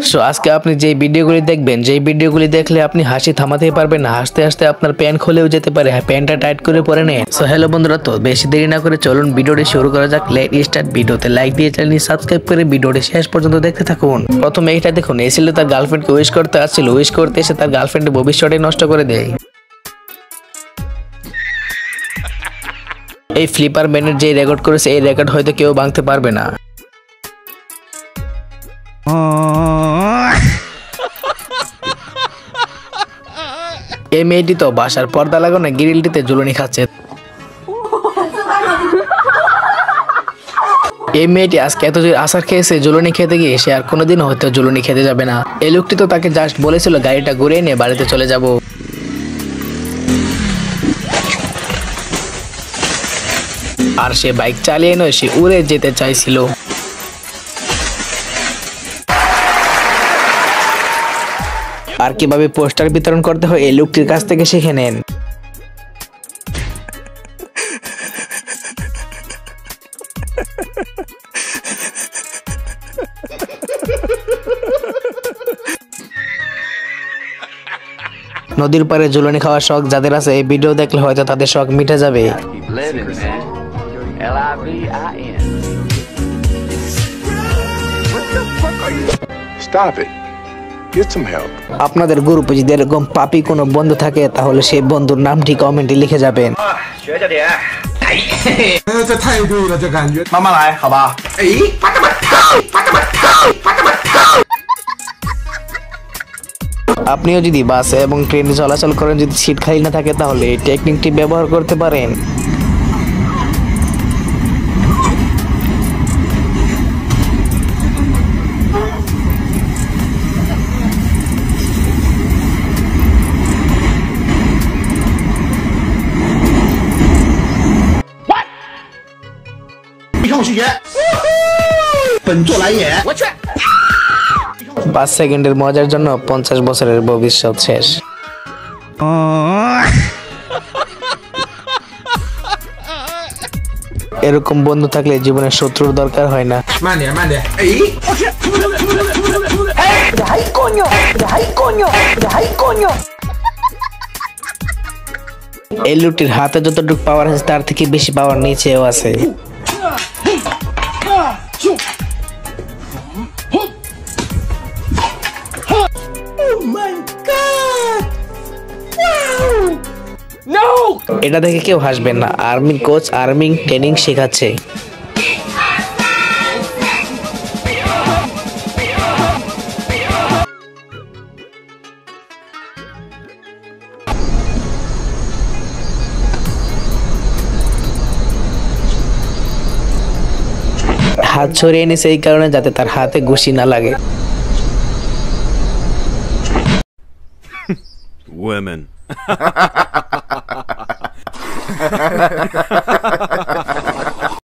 So আজকে আপনি যে ভিডিওগুলি দেখবেন, যেই ভিডিওগুলি দেখলে আপনি হাসি থামাতেই পারবেন না, হাসতে হাসতে আপনার প্যান্ট খুলেও যেতে পারে। প্যান্টটা টাইট করে পরে নেন। সো হ্যালো বন্ধুরা, তো বেশি দেরি না করে চলুন ভিডিওটি শুরু করা যাক। Let start. ভিডিওতে লাইক দিয়ে চ্যানেলটি সাবস্ক্রাইব করে ভিডিওটি শেষ পর্যন্ত দেখতে থাকুন। প্রথমে এইটা দেখুন, এই ছেলে তার গার্লফ্রেন্ডকে উইশ করতে আসছিল, উইশ করতে এসে তার গার্লফ্রেন্ডের ভবিষ্যৎই নষ্ট করে দেয়। এই ফ্লিপার ম্যানের যে রেকর্ড করেছে, এই রেকর্ড হয়তো কেউ ভাঙতে পারবে না। এই মেয়েটি তো বাসার পর্দা লাগানো গ্রিলটিতে ঝুলুনি খাচ্ছে। এই মেয়েটি আজকে এত যে আচার খেয়েছে ঝুলুনি খেতে গিয়ে, সে আর কোনোদিন হয়তো ঝুলুনি খেতে যাবে না। এই লোকটি তো তাকে জাস্ট বলেছিল গাড়িটা ঘুরিয়ে নিয়ে বাড়িতে চলে যাব। আর সে বাইক চালিয়ে নয়, সে উড়ে যেতে চাইছিল। আর কিভাবে পোস্টার বিতরণ করতে হয় এই লোকটির কাছ থেকে শিখে নেন। নদীর পাড়ে ঝুলনি খাওয়ার শখ যাদের আছে, এই ভিডিও দেখলে হয়তো তাদের শখ মিটে যাবে। আপনাদের গ্রুপে যদি এরকম পাপি কোনো বন্ধু থাকে, তাহলে সেই বন্ধুর নামটি কমেন্টে লিখে যাবেন। আপনিও যদি বাসে এবং ট্রেনে চলাচল করেন, যদি সিট খালি না থাকে, তাহলে এই টেকনিকটি ব্যবহার করতে পারেন। What? 5 সেকেন্ডের মজার জন্য 50 বছরের ভবিষ্যৎ শেষ। এরকম বন্ধু থাকলে জীবনের শত্রুর দরকার হয় না। এই লোকটির হাতে যতটুকু পাওয়ার আছে, তার থেকে বেশি পাওয়ার নিচেও আছে। এটা দেখে কেউ হাসবেন না। আর্মি কোচ আর্মি ট্রেনিং শেখাচ্ছে। হাত ছড়িয়ে নিছে এই কারণে, যাতে তার হাতে ঘুষি না লাগে। Women.